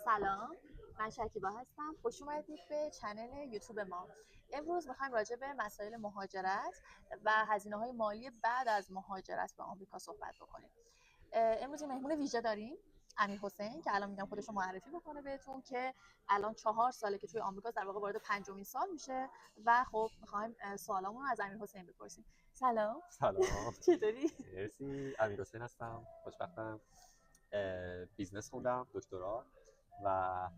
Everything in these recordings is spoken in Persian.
سلام، من شکیبا هستم. خوش اومدید به چنل یوتیوب ما. امروز می‌خوایم راجع به مسائل مهاجرت و هزینه‌های مالی بعد از مهاجرت به آمریکا صحبت بکنیم. امروز یه مهمون ویژه داریم، امیرحسین، که الان میگم خودش رو معرفی بکنه بهتون، که الان 4 ساله که توی آمریکا، در واقع وارد 5مین سال میشه و خب می‌خوایم سوالامون رو از امیرحسین بپرسیم. سلام. سلام. چطوری؟ مرسی. امیرحسین هستم. خوشبختم. بیزنس خوندم، دکترا، و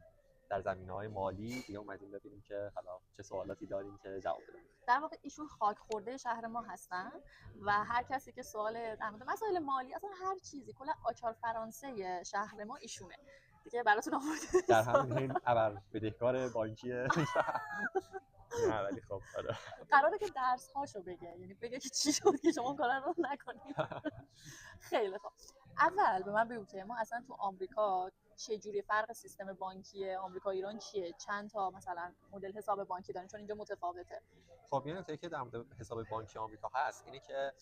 در زمینه‌های مالی دیگه اومدیم ببینیم که حالا چه سوالاتی داریم که جواب بدیم. در واقع ایشون خاک خورده شهر ما هستن و هر کسی که سوال در مورد مسائل مالی، اصلا هر چیزی، کلا آچار فرانسه شهر ما ایشونه دیگه. براتون آورده در همین حین ابر بدهکار بانکیه. نه ولی خب آره. قراره که درس هاشو بگه، یعنی بگه که چی شد که شما اون کارا رو نکنید. خیلی خوب. اول به من بگو که ما اصلا تو آمریکا چه جوری فرق سیستم بانکی آمریکا ایران چیه؟ چند تا مثلا مدل حساب بانکی داریم؟ چون اینجا متفاوته. خب یه نکته که در مورد حساب بانکی آمریکا هست اینه که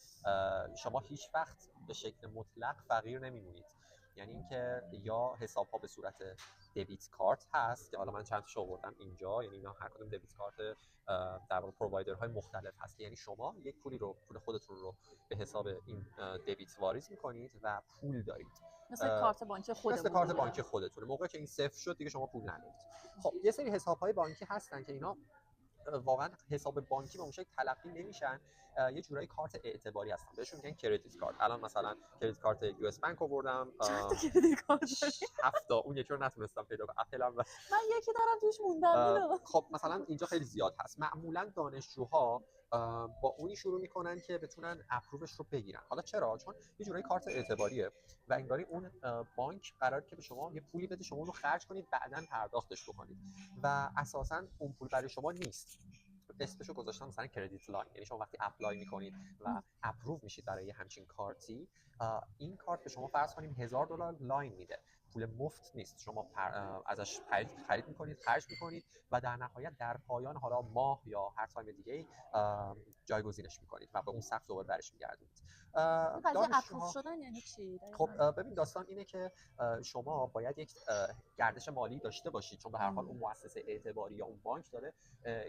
شما هیچ وقت به شکل مطلق فقیر نمیمونید. یعنی اینکه یا حساب ها به صورت دبیت کارت هست که حالا من چند تاشو آوردم اینجا، یعنی اینا هر کدوم دبیت کارت در واقع پرووایدرهای مختلف هست. یعنی شما یک پول خودتون رو به حساب این دبیت واریز میکنید و پول دارید. مثل کارت بانکی خودمون. مثل کارت بانکی خودتونه. موقعی که این صفر شد دیگه شما پول ندارید. خب یه سری حساب‌های بانکی هستن که اینا واقعا حساب بانکی به اون شکل تلقی نمیشن، یه جورایی کارت اعتباری هستن، بهشون میگن کردیت کارت. الان مثلا کردیت کارت یو اس بانک آوردم، چند تا کردیت کارت داری؟ 7 تا. اون یکی رو نتونستم پیدا کنم، اپل هم. من یکی دارم توش موندم. خب مثلا اینجا خیلی زیاد هست. معمولا دانشجوها با اونی شروع میکنن که بتونن اپرووش رو بگیرن. حالا چرا؟ چون یه جورایی کارت اعتباریه و انگاری اون بانک قراره که به شما یه پولی بده، شما اون رو خرج کنید، بعداً پرداختش بکنید و اساساً اون پول برای شما نیست. اسمشو گذاشتم مثلا کردیت لاین. یعنی شما وقتی اپلای میکنید و اپروو میشید برای همچین کارتی، این کارت به شما فرض کنیم $1000 لاین میده. پول مفت نیست. شما ازش خرید میکنید، خرج میکنید و در نهایت در پایان حالا ماه یا هر تایم دیگه جایگزینش میکنید و به اون سقف دوباره برش میگردونید. قضیه اپروو شدن یعنی چی؟ خب ببین، داستان اینه که شما باید یک گردش مالی داشته باشید، چون به هر حال اون مؤسسه اعتباری یا اون بانک داره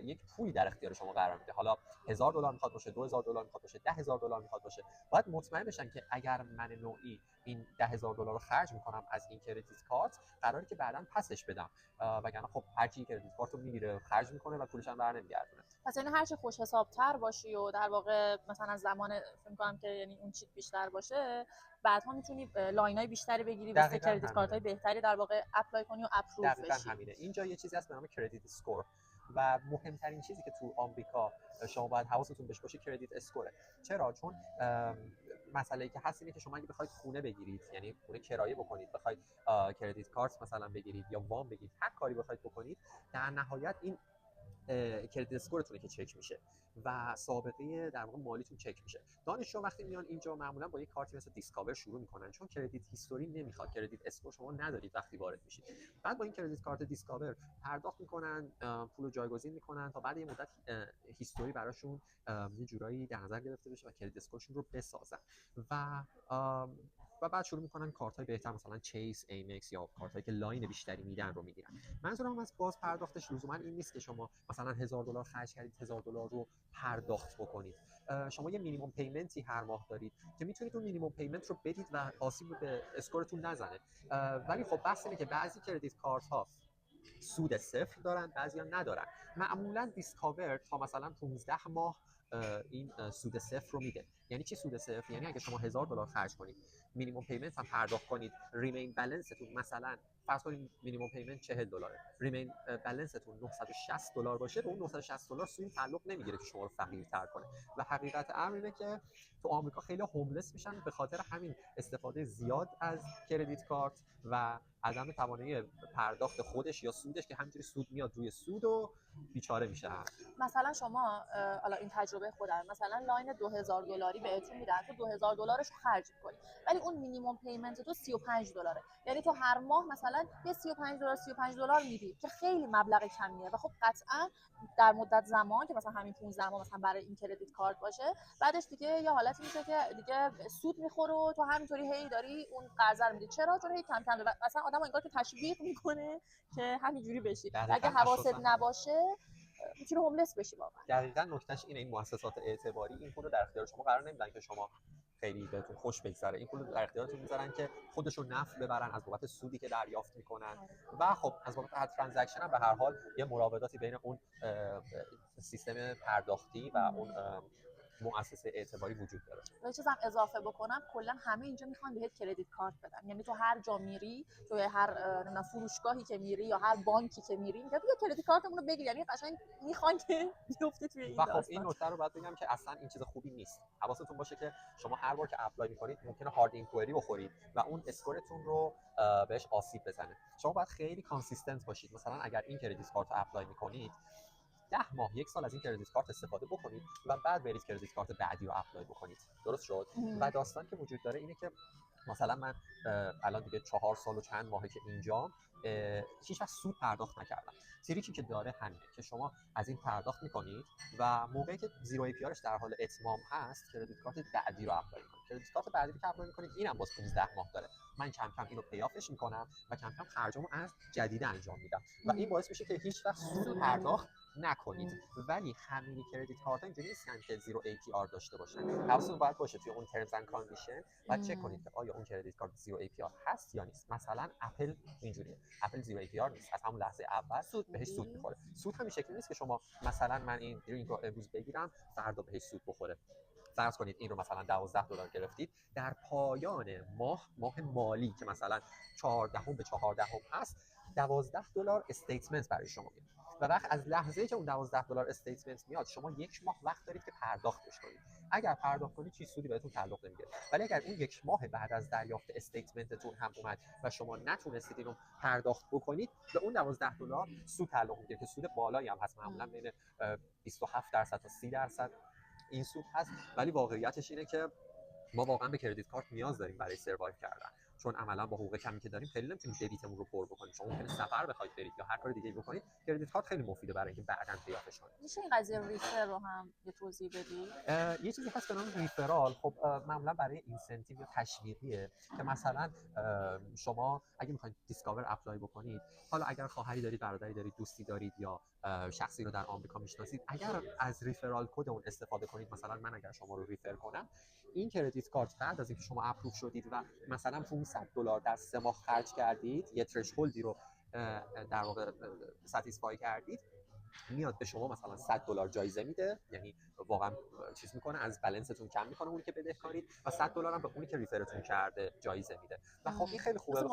یک پولی در اختیار شما قرار میده. حالا $1000 میخواد باشه، $2000 میخواد باشه، $10,000 میخواد باشه. باید مطمئن بشن که اگر من نوعی این $10,000 رو خرج میکنم از این کردیت کارت، قراره که بعداً پسش بدم، وگرنه خب هر کی کردیت کارت رو میگیره، خرج میکنه و پولش هم برنمیگردونه. پس یعنی هر چه خوش حساب‌تر باشی و در واقع مثلا زمان فکر می‌کنم که یعنی اون چیت بیشتر باشه، بعدها میتونی لاینای بیشتری بگیری، واسه کردیت کارت‌های بهتری در واقع اپلای کنی و اپروو بشی. دقیقاً همینه. اینجا یه چیزی هست به نام کردیت اسکور و مهمترین چیزی که تو آمریکا شما باید حواستون بهش باشه کردیت اسکوره. چرا؟ چون مسئله‌ای که هست اینه که شما اگه بخواید خونه بگیرید، یعنی خونه کرایه بکنید، بخواید کردیت کارت مثلا بگیرید یا وام بگیرید، هر کاری بخواید بکنید، در نهایت این کردیت اسکورتونه که چک میشه و سابقه در واقع مالیتون چک میشه. دانشجو وقتی میان اینجا معمولا با یه کارتی مثل دیسکاور شروع میکنن، چون کردیت هیستوری نمیخواد، کردیت اسکور شما ندارید وقتی وارد میشید. بعد با این کردیت کارت دیسکاور پرداخت میکنن، پول رو جایگزین میکنن تا بعد یه مدت هیستوری براشون یه جورایی در نظر گرفته بشه و کردیت اسکورشون رو بسازن و بعد شروع میکنن کارت‌های بهتر، مثلا چیس، ایمکس یا کارتایی که لاین بیشتری میدن رو میگیرن. منظورم از باز پرداختش لزوما این نیست که شما مثلا $1000 خرج کردید، $1000 رو پرداخت بکنید. شما یه مینیمم پیمنتی هر ماه دارید که میتونید اون مینیمم پیمنت رو بدید و آسیب به اسکورتون نزنه. ولی خب بحث اینه که بعضی کردیت کارت ها سود صفر دارن، بعضیا ندارن. معمولا دیسکاور تا مثلا 15 ماه این سود صفر رو میده. یعنی چی سود صفر؟ یعنی اگه شما $1000 خرج کنید، مینیمم پیمنت هم پرداخت کنید، ریمین بالانستون مثلا فرض کنید مینیمم پیمنت $40، ریمین بالانستون $960 باشه، به اون $960 سود تعلق نمیگیره که شما رو فقیرتر کنه. و حقیقت امر اینه که تو آمریکا خیلی هوملس میشن به خاطر همین استفاده زیاد از کردیت کارت و عدم توانایی پرداخت خودش یا سودش، که همینجوری سود میاد روی سود و بیچاره میشه. مثلا شما حالا این تجربه خودم، مثلا لاین $2000 بهتون میدن، تو $2000 رو خرج می‌کنی، ولی اون مینیمم پیمنت تو $35، یعنی تو هر ماه مثلا مثلا یه $35 میدی که خیلی مبلغ کمیه و خب قطعا در مدت زمان که مثلا همین 15 ماه مثلا برای این کردیت کارت باشه، بعدش دیگه یه حالتی میشه که دیگه سود میخوره و تو همینطوری هی داری اون قرض رو میدی. چرا؟ چون هی کم کم مثلا آدم انگار که تشویق میکنه که همینجوری بشی. اگه حواست نباشه میتونه هوملس بشی واقعا. دقیقاً نکتهش اینه، این مؤسسات اعتباری این پول رو در اختیار شما قرار نمیدن که شما خیلی بهتون خوش بگذره، این پول رو در اختیارتون میذارن که خودشون نفع ببرن از بابت سودی که دریافت میکنن و خب از بابت هر ترانزکشن هم به هر حال یه مراوداتی بین اون سیستم پرداختی و اون مؤسسه اعتباری وجود داره. یه چیزم اضافه بکنم، کلا همه اینجا میخوان بهت کردیت کارت بدن، یعنی تو هر جا میری، تو هر فروشگاهی که میری یا هر بانکی که میری میگن بیا کردیت کارتمون رو بگیر، یعنی قشنگ میخوان که بیفته توی این داستان. و خب این نکته رو باید بگم که اصلا این چیز خوبی نیست. حواستون باشه که شما هر بار که اپلای میکنید ممکنه هارد اینکوئری بخورید و اون اسکورتون رو بهش آسیب بزنه. شما باید خیلی کانسیستنت باشید. مثلا اگر این کردیت کارت رو اپلای میکنید 10 ماه 1 سال از این کردیت کارت استفاده بکنید و بعد برید کردیت کارت بعدی رو اپلای بکنید. درست شد؟ و داستان که وجود داره اینه که مثلا من الان دیگه 4 سال و چند ماهه که اینجام، هیچ وقت سود پرداخت نکردم. تریکی که داره همینه که شما از این پرداخت میکنید و موقعی که زیرو ای پی آرش در حال اتمام هست کردیت کارت بعدی رو اپلای میکنید. کردیت کارت بعدی رو که اپلای میکنید اینم باز 15 ماه داره. من کم کم اینو پیافش میکنم و کم کم خرجامو از جدید انجام میدم و این باعث میشه که هیچ وقت سود پرداخت نکنید. ولی همین کردیت کارت ها اینجوری نیستن که زیرو ای پی آر داشته باشن. حواستون باید باشه توی اون ترمز اند کاندیشن باید چک کنید که آیا اون کردیت کارت زیرو ای پی آر هست یا نیست. مثلا اپل اینجوریه، اپل زیرو ای پی آر نیست، از همون لحظه اول بهش سود میخوره. سود همین شکلی نیست که شما مثلا من این درینک رو امروز بگیرم فردا بهش سود بخوره. فرض کنید این رو مثلا $12 گرفتید، در پایان ماه مالی که مثلا 14 به 14 هست $12 استیتمنت برای شما میاد و وقت از لحظه‌ای که اون $12 استیتمنت میاد شما 1 ماه وقت دارید که پرداختش کنید. اگر پرداخت کنید چیز سودی بهتون تعلق نمیگیره، ولی اگر اون 1 ماه بعد از دریافت استیتمنتتون هم اومد و شما نتونستید اینو پرداخت بکنید به اون $12 سود تعلق میگیره که سود بالایی هم هست، معمولا بین 27% تا 30% این سود هست. ولی واقعیتش اینه که ما واقعا به کردیت کارت نیاز داریم برای سروایو کردن، چون عملا با حقوق کمی که داریم خیلی نمیتونیم دبیتمون رو پر بکنیم. شما ممکنه سفر بخواید برید یا هر کار دیگه بکنید، کردیت کارت خیلی مفیده برای اینکه بعداً پیافش کنید. میشه این قضیه ریفر رو هم یه توضیح بدی؟ یه چیزی هست به نام ریفرال. خب معمولا برای اینسنتیو یا تشویقیه که مثلا شما اگه میخواید دیسکاور اپلای بکنید، حالا اگر خواهری دارید، برادری دارید، دوستی دارید یا شخصی رو در آمریکا میشناسید، اگر از ریفرال کد اون استفاده کنید، مثلا من اگر شما رو ریفر کنم، این کردیت کارت بعد از اینکه شما اپروو شدید و مثلا $500 در 3 ماه خرج کردید، یه ترشهولدی رو در واقع ساتیسفای کردید، میاد به شما مثلا $100 جایزه میده، یعنی واقعا چیز میکنه از بالانستون کم میکنه اونی که بدهکارید و $100 هم به اونی که ریفرتون کرده جایزه میده. و خب این خیلی خوبه،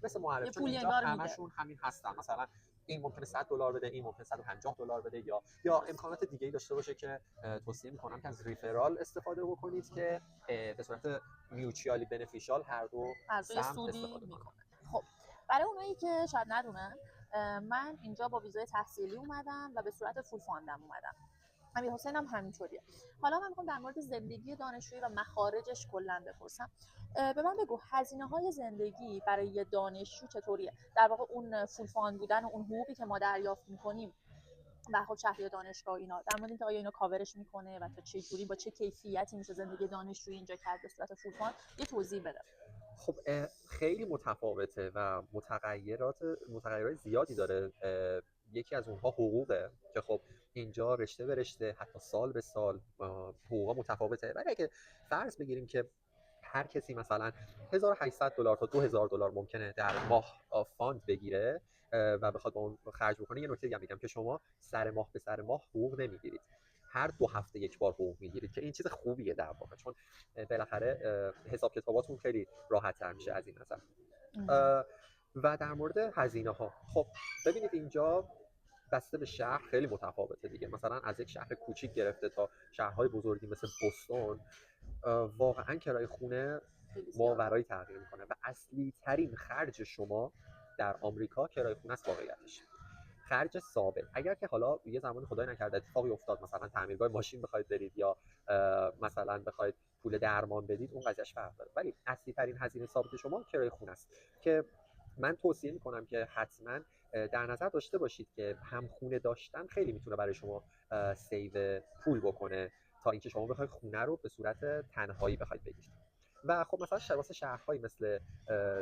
مثل معرف چون اینجا همشون همین هستن. مثلا این ممکنه $100 بده، این ممکنه $150 بده یا امکانات دیگه‌ای داشته باشه که توصیه میکنم که از ریفرال استفاده بکنید که به صورت میوچوالی بنفیشال هر دو سمت استفاده کنید. خب برای اونایی که شاید ندونن، من اینجا با ویزای تحصیلی اومدم و به صورت فول فاندم اومدم. امیر حسین هم همینطوریه. حالا من میخوام در مورد زندگی دانشجویی و مخارجش کلا بپرسم. به من بگو هزینه‌های زندگی برای یه دانشجو چطوریه؟ در واقع اون فول فاند بودن و اون حقوقی که ما دریافت می‌کنیم و خب شهریه دانشگاه اینا، در مورد اینکه آیا اینو کاورش میکنه و تا چه جوری با چه کیفیتی میشه زندگی دانشجویی اینجا کرد به صورت فول فاند، یه توضیح بده. خب خیلی متفاوته و متغیرات زیادی داره. یکی از اونها حقوقه که خب اینجا رشته به رشته حتی سال به سال حقوقا متفاوته. ولی اگه فرض بگیریم که هر کسی مثلا $1800 تا $2000 ممکنه در ماه فاند بگیره و بخواد با اون خرج بکنه، یه نکته دیگه میگم که شما سر ماه به سر ماه حقوق نمیگیرید، هر 2 هفته یک بار حقوق میگیرید که این چیز خوبیه در واقع، چون بالاخره حساب کتاباتون خیلی راحت تر میشه از این نظر. و در مورد هزینه ها، خب ببینید اینجا بسته به شهر خیلی متفاوته دیگه. مثلا از یک شهر کوچیک گرفته تا شهرهای بزرگی مثل بوستون واقعا کرایه خونه ماورایی تغییر میکنه و اصلی ترین خرج شما در آمریکا کرایه خونه است. واقعیتش خرج ثابت، اگر که حالا یه زمانی خدای نکرده اتفاقی افتاد مثلا تعمیرگاه ماشین بخواید برید یا مثلا بخواید پول درمان بدید، اون قضیهش فرق داره، ولی اصلی ترین هزینه ثابت شما کرایه خونه است که من توصیه میکنم که حتما در نظر داشته باشید که همخونه داشتن خیلی میتونه برای شما سیو پول بکنه تا اینکه شما بخواید خونه رو به صورت تنهایی بخواید بگیرید. و خب مثلا واسه شهرهایی مثل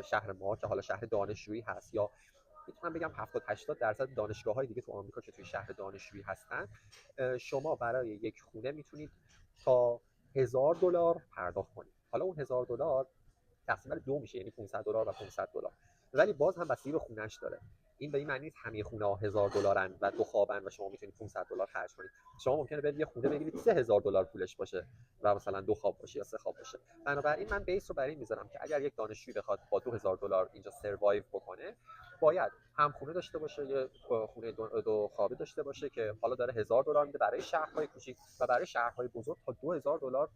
شهر ما که حالا شهر دانشجویی هست، یا میتونم بگم 70-80% دانشگاه‌های دیگه تو آمریکا که توی شهر دانشجویی هستن، شما برای یک خونه میتونید تا $1000 پرداخت کنید. حالا اون $1000 تقسیم بر 2 میشه، یعنی $500 و $500، ولی باز هم بستگی به خونه‌اش داره. این به این معنی نیست همه خونه‌ها $1000 و 2 خوابن و شما میتونید $500 خرج کنید. شما ممکنه برید یه خونه بگیرید $3000 پولش باشه و مثلا 2 خواب باشه یا 3 خواب باشه. بنابراین من بیس رو برای این میذارم که اگر یک دانشجوی بخواد با $2000 اینجا سروایو بکنه، باید هم خونه داشته باشه، یه خونه 2 خوابه داشته باشه که حالا داره $1000 میده برای شهرهای کوچیک، و برای شهرهای بزرگ تا $2000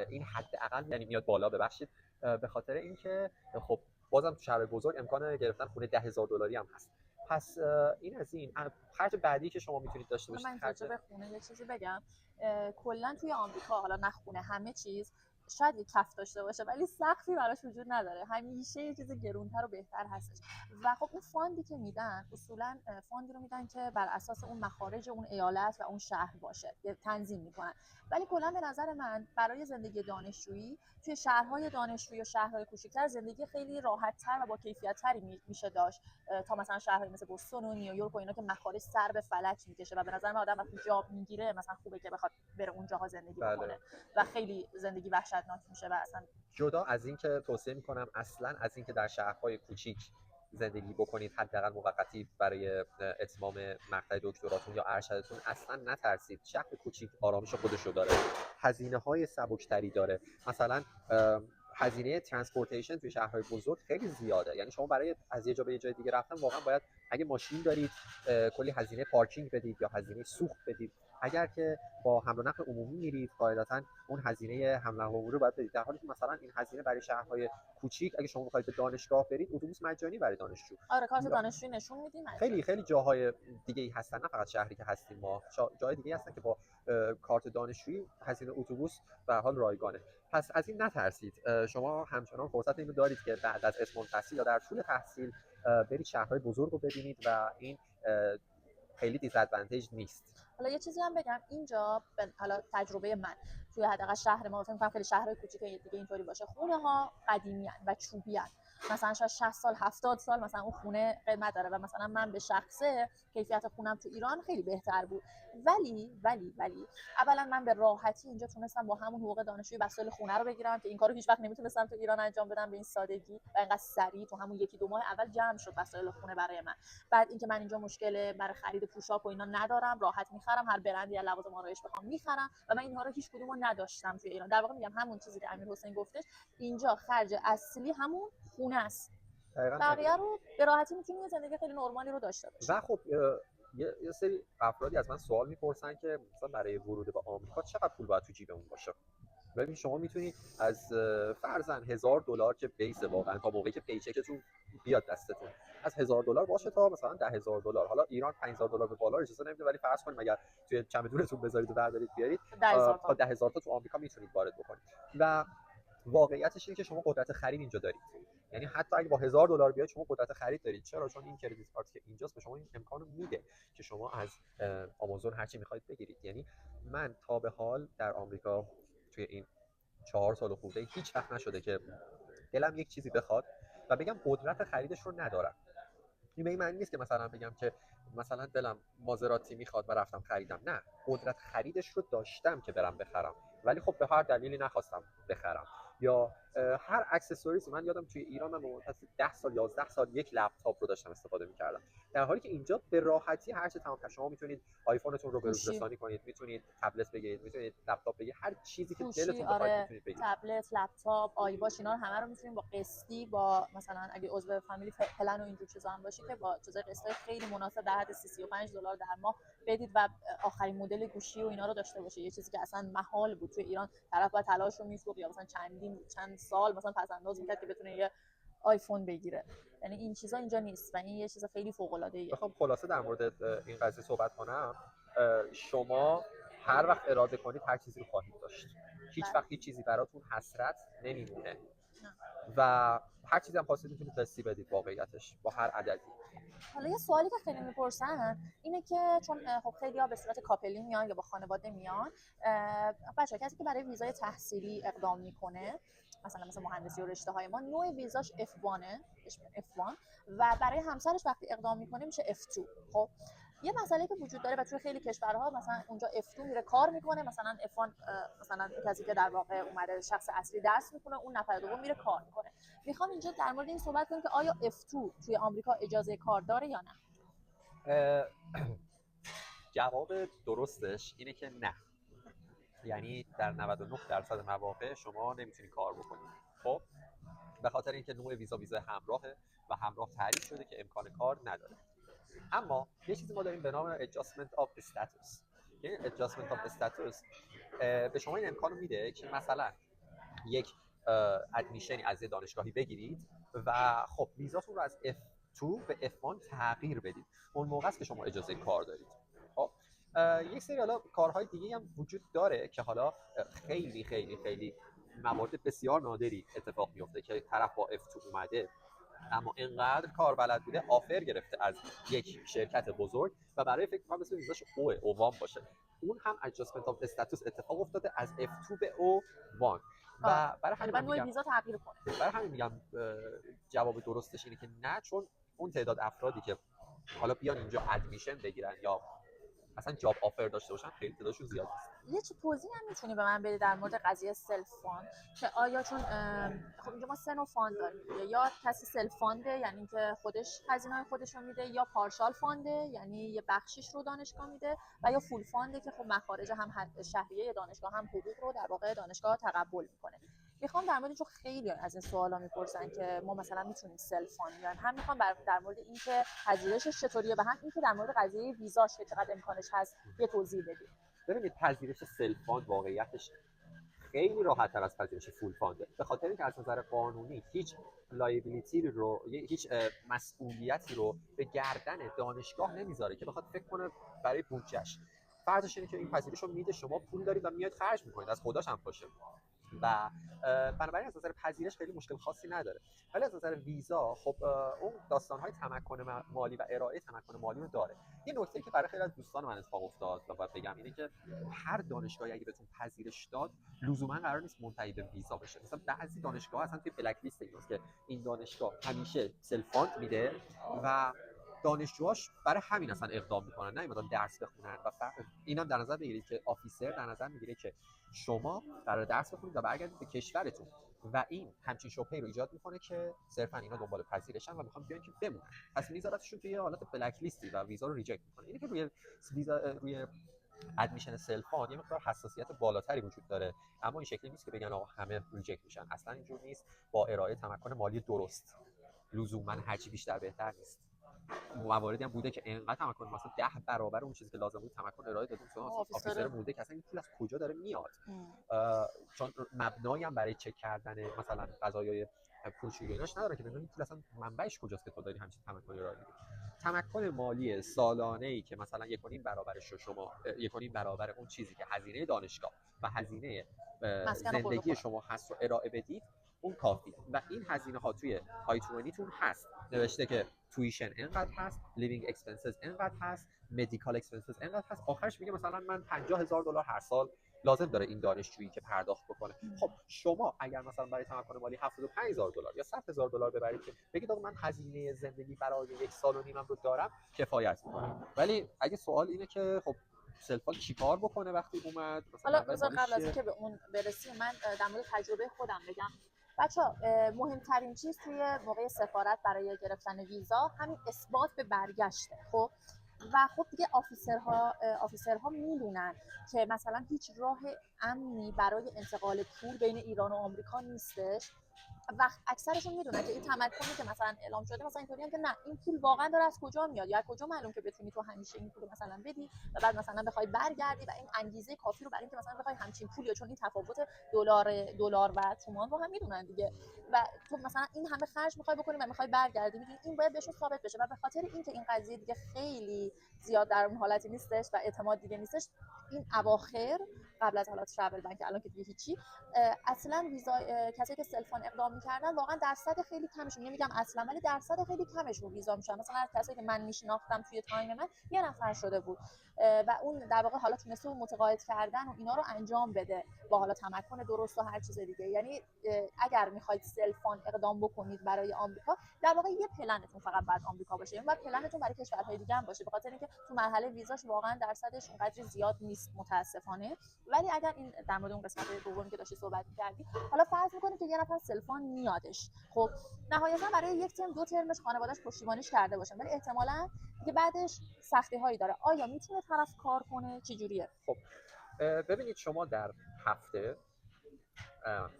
این حداقل یعنی میاد بالا. ببخشید، به خاطر اینکه خب بازم تو شهر بزرگ امکان گرفتن خونه $10,000 هم هست. پس این از این. خرج بعدی که شما میتونید داشته باشید، من راجع به خونه یه چیزی بگم. کلا توی آمریکا، حالا نه خونه، همه چیز شاید یه کف داشته باشه ولی سقفی براش وجود نداره، همیشه یه چیز گرونتر و بهتر هستش. و خب اون فاندی که میدن اصولا فاندی رو میدن که بر اساس اون مخارج اون ایالت و اون شهر باشه، تنظیم میکنن. ولی کلا به نظر من برای زندگی دانشجویی توی شهرهای دانشجویی و شهرهای کوچیک‌تر زندگی خیلی راحت‌تر و با کیفیت‌تری میشه داشت تا مثلا شهرهای مثل بوستون و نیویورک و اینا که مخارج سر به فلک میکشه. و به نظر من آدم وقتی جاب میگیره مثلا خوبه که بخواد بره اونجاها زندگی بکنه و خیلی زندگی وحشتناک میشه. و اصلا جدا از این که توصیه میکنم اصلا از این که در شهرهای کوچیک زندگی بکنید، حداقل موقتی برای اتمام مقطع دکتراتون یا ارشدتون، اصلا نترسید. شهر کوچیک آرامش خودشو داره، هزینه‌های سبکتری داره. مثلا هزینه ترانسپورتیشن توی شهرهای بزرگ خیلی زیاده، یعنی شما برای از یه جا به یه جای دیگه رفتن واقعا باید اگه ماشین دارید کلی هزینه پارکینگ بدید یا هزینه سوخت بدید. اگر که با حمل و نقل عمومی میرید قاعدتاً اون هزینه حمل و نقل رو باید بدید، در حالی که مثلا این هزینه برای شهرهای کوچیک اگه شما بخواید به دانشگاه برید، اتوبوس مجانی برای دانشجو. آره، کارت دانشجویی نشون میدیم. خیلی خیلی جاهای دیگه ای هستن، نه فقط شهری که هستیم ما، جای دیگه هستن که با کارت دانشجویی هزینه اتوبوس به هر حال رایگانه. پس از این نترسید. شما همچنان فرصت اینو دارید که بعد از اتمام تحصیل یا در طول تحصیل برید شهرهای بزرگ رو ببینید و این خیلی دیسادوانتیج نیست. حالا یه چیزی هم بگم اینجا، حالا تجربه من توی حداقل شهر ما، فکر کنم خیلی شهرهای کوچیک دیگه اینطوری باشه، خونه ها قدیمی ان و چوبی ان. مثلا شاید 60 سال 70 سال مثلا اون خونه قدمت داره و مثلا من به شخصه کیفیت خونم تو ایران خیلی بهتر بود. ولی اولا من به راحتی اینجا تونستم با همون حقوق دانشجویی وسایل خونه رو بگیرم که این کارو هیچ وقت نمیتونستم تو ایران انجام بدم به این سادگی و اینقدر سریع. تو همون 1-2 ماه اول جمع شد وسایل خونه برای من. بعد اینکه من اینجا مشکل برای خرید پوشاک و اینا ندارم، راحت میخرم، هر برندی از لوازم آرایش بخوام میخرم و من اینها رو هیچ کدومو نداشتم توی ایران. در واقع میگم همون چیزی که امیرحسین گفتش، اینجا خرج اصلی همون خونه است، بقیه رو به راحتی میتونی یه زندگی خیلی نرمالی رو داشته باشی. و خب یه سری افرادی از من سوال میپرسن که مثلا برای ورود به آمریکا چقدر پول باید تو جیبمون باشه. ببین شما میتونید از فرضاً $1000 که بیس واقعا تا موقعی که پیچکتون بیاد دستتون، از $1000 باشه تا مثلا $10,000. حالا ایران $5000 به بالا اجازه نمیده، ولی فرض کنیم اگر توی چمدونتون بذارید و بردارید بیارید تا 10,000 تا تو آمریکا میتونید وارد بکنید. و واقعیتش اینه که شما قدرت خرید اینجا دارید، یعنی حتی اگه با $1000 بیاید شما قدرت خرید دارید. چرا؟ چون این کردیت کارت که اینجاست به شما این امکانو میده که شما از آمازون هر چی میخواید بگیرید. یعنی من تا به حال در آمریکا توی این 4 سال خورده هیچ وقت نشده که دلم یک چیزی بخواد و بگم قدرت خریدش رو ندارم. این به این معنی نیست که مثلا بگم که مثلا دلم مازراتی میخواد و رفتم خریدم. نه، قدرت خریدش رو داشتم که برم بخرم، ولی خب به هر دلیلی نخواستم بخرم. یا هر اکسسوریز. من یادم توی ایران من مدت 10 سال 11 سال یک لپتاپ رو داشتم استفاده می‌کردم، در حالی که اینجا به راحتی هر چه تمام شما میتونید آیفونتون رو به روز رسانی کنید، میتونید تبلت بگیرید، میتونید لپتاپ بگیرید، هر چیزی که دلتون بخواد میتونید بگیرید. تبلت، لپتاپ، آیواش، اینا رو همه رو میتونید با قسطی، با مثلا اگه عضو فامیلی پلن و اینجور چیزا هم باشه که با جزء قسطای خیلی مناسب در حد $35 در ماه بدید و آخرین مدل گوشی و اینا رو داشته باشه. یه چیزی که اصلا محال بود توی ایران، طرف باید تلاش رو می‌کرد یا مثلا چند سال مثلا پس انداز می‌کرد که بتونه یه آیفون بگیره. یعنی این چیزا اینجا نیست و این یه چیز خیلی فوق‌العاده‌ایه. بخوام خلاصه در مورد این قضیه صحبت کنم، شما هر وقت اراده کنید هر چیزی رو خواهید داشت. هیچ وقت هیچ چیزی براتون حسرت نمیمونه و هر چیزی هم خواستید میتونید قسطی بدید واقعیتش با هر عددی. حالا یه سوالی که خیلی میپرسن اینه که چون خب خیلی‌ها به صورت کاپلی میان یا با خانواده میان، بچه‌ها کسی که برای ویزای تحصیلی اقدام میکنه مثلا مهندسی و رشته های ما، نوع ویزاش F1 F1 و برای همسرش وقتی اقدام میکنه میشه F2. خب یه مسئله که وجود داره و توی خیلی کشورها مثلا اونجا F2 میره کار میکنه، مثلا F1 مثلا کسی که در واقع اومده شخص اصلی درس میکنه، اون نفر دوم میره کار میکنه. میخوام اینجا در مورد این صحبت کنیم که آیا F2 توی آمریکا اجازه کار داره یا نه؟ جواب درستش اینه که نه. یعنی در 99% مواقع شما نمیتونی کار بکنید. خب به خاطر اینکه نوع ویزا همراهه و همراه تعریف شده که امکان کار نداره. اما یه چیزی ما داریم به نام adjustment of status. یعنی adjustment of status به شما این امکانو میده که مثلا یک ادمیشنی از دانشگاهی بگیرید و خب ویزاتون رو از F2 به F1 تغییر بدید. اون موقع است که شما اجازه کار دارید. خب یک سری حالا کارهای دیگه هم وجود داره که حالا خیلی خیلی خیلی موارد بسیار نادری اتفاق میفته که طرف با F2 اومده اما اینقدر کار بلد بوده آفر گرفته از یک شرکت بزرگ و برای فکر کنم مثل ویزاش اوام باشه، اون هم adjustment of status اتفاق افتاده از F2 به O1 و برای همین نوع ویزا تغییر کنه. برای همین میگم جواب درستش اینه که نه، چون اون تعداد افرادی که حالا بیان اینجا ادمیشن بگیرن یا اصلا جاب آفر داشته باشن خیلی تعدادشون زیاد است. یه چه توضیح هم میتونی به من بدی در مورد قضیه سلف فاند که آیا چون خب اینجا ما سه نوع فاند داریم، یا کسی سلف فانده یعنی که خودش هزینه‌های خودش رو میده، یا پارشال فانده یعنی یه بخشیش رو دانشگاه میده، و یا فول فانده که خب مخارج هم شهریه دانشگاه هم حقوق رو در واقع دانشگاه تقبل میکنه. میخوام در مورد چون خیلی از این سوالا میپرسن که ما مثلا میتونیم سلف فاند بیان، هم میخوام در مورد اینکه پذیرشش چطوریه و هم اینکه در مورد قضیه ویزاش که چقدر امکانش هست یه توضیح بدید. ببینید پذیرش سلف فاند واقعیتش خیلی راحت تر از پذیرش فول فانده، به خاطر اینکه از نظر قانونی هیچ لایبیلیتی رو، هیچ مسئولیتی رو به گردن دانشگاه نمیذاره که بخواد فکر کنه برای بودجهش. فرضش اینه که این پذیرش رو میده، شما پول دارید و میاد خرج میکنید، از خداش هم باشه و بنابراین از نظر پذیرش خیلی مشکل خاصی نداره. ولی از نظر ویزا خب اون داستان‌های تمکن مالی و ارائه تمکن مالی رو داره. یه نکته که برای خیلی از دوستان من اتفاق افتاد و باید بگم اینه که هر دانشگاهی اگه بهتون پذیرش داد لزوما قرار نیست منتهی به ویزا بشه. مثلا بعضی دانشگاه‌ها اصلا توی بلک لیست ایناست که این دانشگاه همیشه سلف فاند میده و دانشجوهاش برای همین اصلا اقدام میکنن، نه اینکه درس بخونن. و اینم در نظر بگیرید که آفیسر در نظر میگیره که شما قرار درس بخونید و برگردید به کشورتون و این همچین شبهه‌ای رو ایجاد میکنه که صرفا اینا دنبال پذیرشن و میخوان بیان که بمونن، پس میذارتشون توی حالت بلک لیستی و ویزا رو ریجکت میکنه. اینه که روی ویزا، روی ادمیشن سلف فاند یه مقدار حساسیت بالاتری وجود داره، اما این شکلی نیست که بگن آقا همه ریجکت میشن. اصلا اینجور نیست. با ارائه تمکن مالی درست لزوما هرچی بیشتر بهتر نیست. مواردی هم بوده که اینقدر تمکن مثلا 10 برابر اون چیزی که لازم بود تمکن ارائه دادیم، مثلا آفیسر بوده که اصلا این پول از کجا داره میاد. چون مبنایی هم برای چک کردن مثلا قضایای پولشویی ایناش نداره که ببینید پول اصلا منبعش کجاست که تو داری همچین تمکن ارائه میدی. تمکن مالی سالانه‌ای که مثلا 1.5 برابرش رو شما 1.5 برابر اون چیزی که هزینه دانشگاه و هزینه زندگی شما هست رو ارائه بدید، اون کافیه. و این هزینه ها توی آیتونیتون هست، نوشته که تویشن اینقدر هست، لیوینگ اکسپنسز اینقدر هست، مدیکال اکسپنسز اینقدر هست. آخرش میگه مثلا من $50,000 هر سال لازم داره این دانشجویی که پرداخت بکنه. خب شما اگر مثلا برای تمکن مالی $75,000 یا $100,000 ببرید که بگید آقا من هزینه زندگی برای 1.5 سال رو دارم، کفایت میکنه. ولی اگه سوال اینه که خب سلف فاند چیکار بکنه وقتی اومد، حالا قبل از اینکه به اون برسیم من در مورد تجربه خودم بگم. بچه‌ها مهمترین چیز توی موقع سفارت برای گرفتن ویزا همین اثبات به برگشته. خب و خب دیگه آفیسرها میدونن که مثلا هیچ راه امنی برای انتقال پول بین ایران و آمریکا نیستش و اکثرشون میدونن که این تمکنی که مثلا اعلام شده مثلا اینطوریه که نه این پول واقعا داره از کجا میاد یا از کجا معلوم که بتونی تو همیشه این پول مثلا بدی و بعد مثلا بخوای برگردی و این انگیزه کافی رو برای اینکه مثلا بخوای همچین پولی، چون این تفاوت دلار و تومان رو هم میدونن دیگه و تو مثلا این همه خرج میخوای بکنی و میخوای برگردی، میدونی این باید بهشون ثابت بشه و به خاطر اینکه این قضیه دیگه خیلی زیاد در اون حالتی نیستش و اعتماد دیگه نیستش، این اواخر قبل از حالات ترافل بانک الان که دیگه هیچی اصلا ویزا کسایی که سلف سلفان اقدام می‌کردن واقعا درصد خیلی کمشون، نمیگم اصلا ولی درصد خیلی کمشون ویزا میشن. مثلا از کسایی که من میشناختم توی تایم من یه نفر شده بود و اون در واقع حالا تونسته اون متقاعد کردن و اینا رو انجام بده با حالا تمکن درست و هر چیز دیگه. یعنی اگر میخواید سلفان اقدام بکنید برای آمریکا، در واقع یه پلنتون فقط بعد آمریکا باشه، یعنی بعد پلنتون برای کشورهای دیگه هم باشه، به خاطر اینکه تو مرحله ویزاش واقعا درصدش اونقدر زیاد نیست متاسفانه. ولی اگر این در مورد اون قسمت دومی که داشتی صحبت می‌کردی، حالا فرض می‌کنید که یه نفر سلفان میادش، خب نهایتا برای یک ترم دو ترمش خانواده‌اش پشتیبانیش کرده باشن، ولی احتمالاً دیگه بعدش سختی‌هایی داره. آیا میتونه طرف کار کنه؟ چه جوریه؟ خب ببینید شما در هفته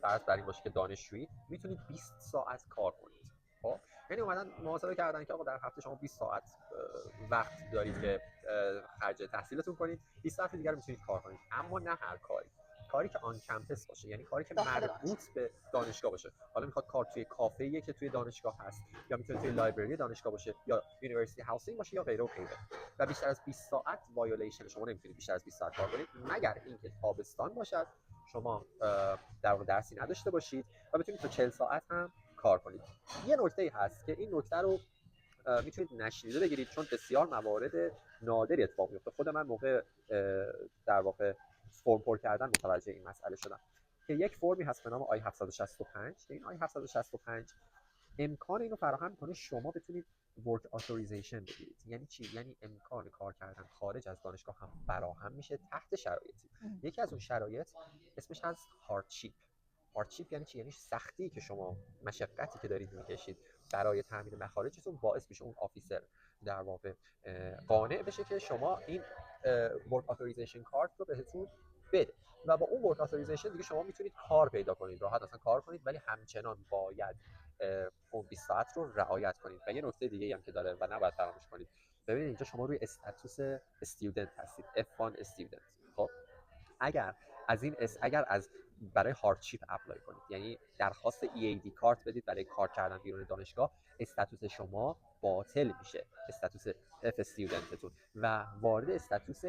فرض بر این باشه که دانشجویی میتونید 20 ساعت کار کنید. خب یعنی اومدن محاسبه کردن که آقا در هفته شما 20 ساعت وقت دارید که خرج تحصیلتون کنید، 20 ساعت دیگر میتونید کار کنید. اما نه هر کاری که آن کمپس باشه، یعنی کاری که مربوط به دانشگاه باشه. حالا میخواد کار توی کافه‌ای که توی دانشگاه هست، یا میتونه توی لایبرری دانشگاه باشه، یا یونیورسیتی هاوسینگ باشه، یا غیره و غیره. و بیشتر از 20 ساعت وایولیشن، شما نمیتونید بیشتر از 20 ساعت کار کنید مگر اینکه تابستان باشد، شما در واقع درسی نداشته باشید و بتونید تا 40 ساعت هم کار کنید. یه نکته هست که این نکته رو میتونید نشنیده بگیرید، چون بسیار موارد نادری اتفاق میفته. خود من موقع در واقع فرم پر کردن متوجه این مسئله شدم که یک فرمی هست به نام آی 765 که این آی 765 امکان اینو فراهم می‌کنه شما بتونید ورک اتوریزیشن بگیرید. یعنی چی؟ یعنی امکان کار کردن خارج از دانشگاه هم فراهم میشه تحت شرایطی. یکی از اون شرایط اسمش هست هاردشیپ. هاردشیپ یعنی چی؟ یعنی سختی که شما، مشقتی که دارید میکشید برای تامین مخارجتون باعث میشه اون آفیسر در واقع قانع بشه که شما این ورک اتوریزیشن کارت رو بهتون بده و با اون ورک اتوریزیشن دیگه شما میتونید کار پیدا کنید، راحت اصلا کار کنید، ولی همچنان باید اون 20 ساعت رو رعایت کنید. و یه نکته دیگه هم که داره و نباید فراموش کنید، ببینید اینجا شما روی استاتوس استودنت هستید، F1 استودنت. خب اگر از برای هاردشیپ اپلای کنید، یعنی درخواست EAD کارت بدید برای کار کردن بیرون دانشگاه، استاتوس شما باطل میشه، استاتوس F استودنتتون، و وارد استاتوس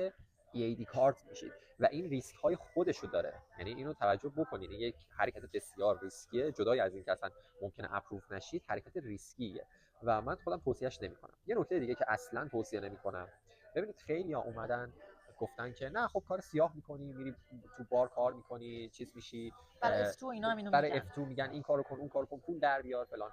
EAD کارت میشید و این ریسک های خودشو داره. یعنی اینو توجه بکنید، این یک حرکت بسیار ریسکیه، جدای از این که اصلا ممکنه اپروو نشید، حرکت ریسکیه و من خودم توصیهش نمیکنم. یه نکته دیگه که اصلا توصیه نمیکنم، ببینید خیلی‌ها اومدن گفتن که نه خب کار سیاه میکنی، میری تو بار کار میکنی، چیز میشی، برای F2 اینا اینو برای میگن. F2 میگن این کارو کن اون کارو کن، پول در بیار فلان.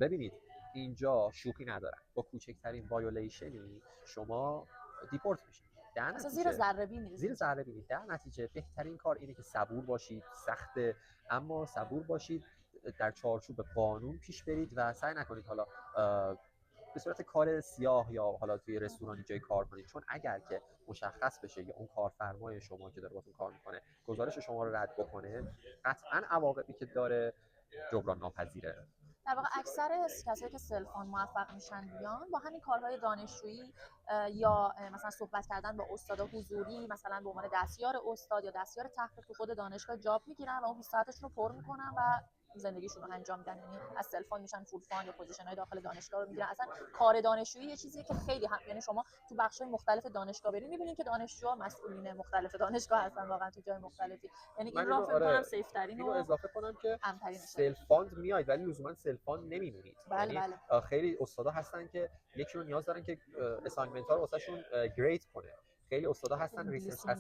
ببینید اینجا شوخی ندارن، با کوچکترین وایولیشنی شما دیپورت میشید. اصلا زیر ذره بینید. زیر ذره بینید. در نتیجه بهترین کار اینه که صبور باشید، سخته اما صبور باشید، در چارچوب قانون پیش برید و سعی نکنید حالا به صورت کار سیاه یا حالا توی رستورانی جای کار کنید، چون اگر که مشخص بشه یا اون کارفرمای شما که داره باهاتون کار میکنه گزارش شما رو رد بکنه، قطعاً عواقبی که داره جبران ناپذیره. در واقع اکثر کسایی که سلفان موفق میشن بیان با همین کارهای دانشجویی یا مثلا صحبت کردن با استاد حضوری، مثلا به عنوان دستیار استاد یا دستیار تحقیق تو خود دانشگاه جاب میگیرن و اون 20 ساعتشون رو پر میکنن و زندگیشون رو انجام میدن. یعنی از سلفان میشن فول فان یا پوزیشن‌های داخل دانشگاه رو میگیرن. اصلا کار دانشجویی یه چیزیه که خیلی یعنی شما تو بخش‌های مختلف دانشگاه برید می‌بینید که دانشجوها مسئولین مختلف دانشگاه هستن واقعا تو جای مختلفی. یعنی این راه فکر کنم سیف ترین رو اضافه کنم که امترین سلف فاند میاید ولی لزوما سلف فاند نمیمونید. بله یعنی بله. خیلی استادا هستن که یکی رو نیاز دارن که اساینمنت ها رو واسهشون گرید کنه. خیلی استادا هستن ریسرچ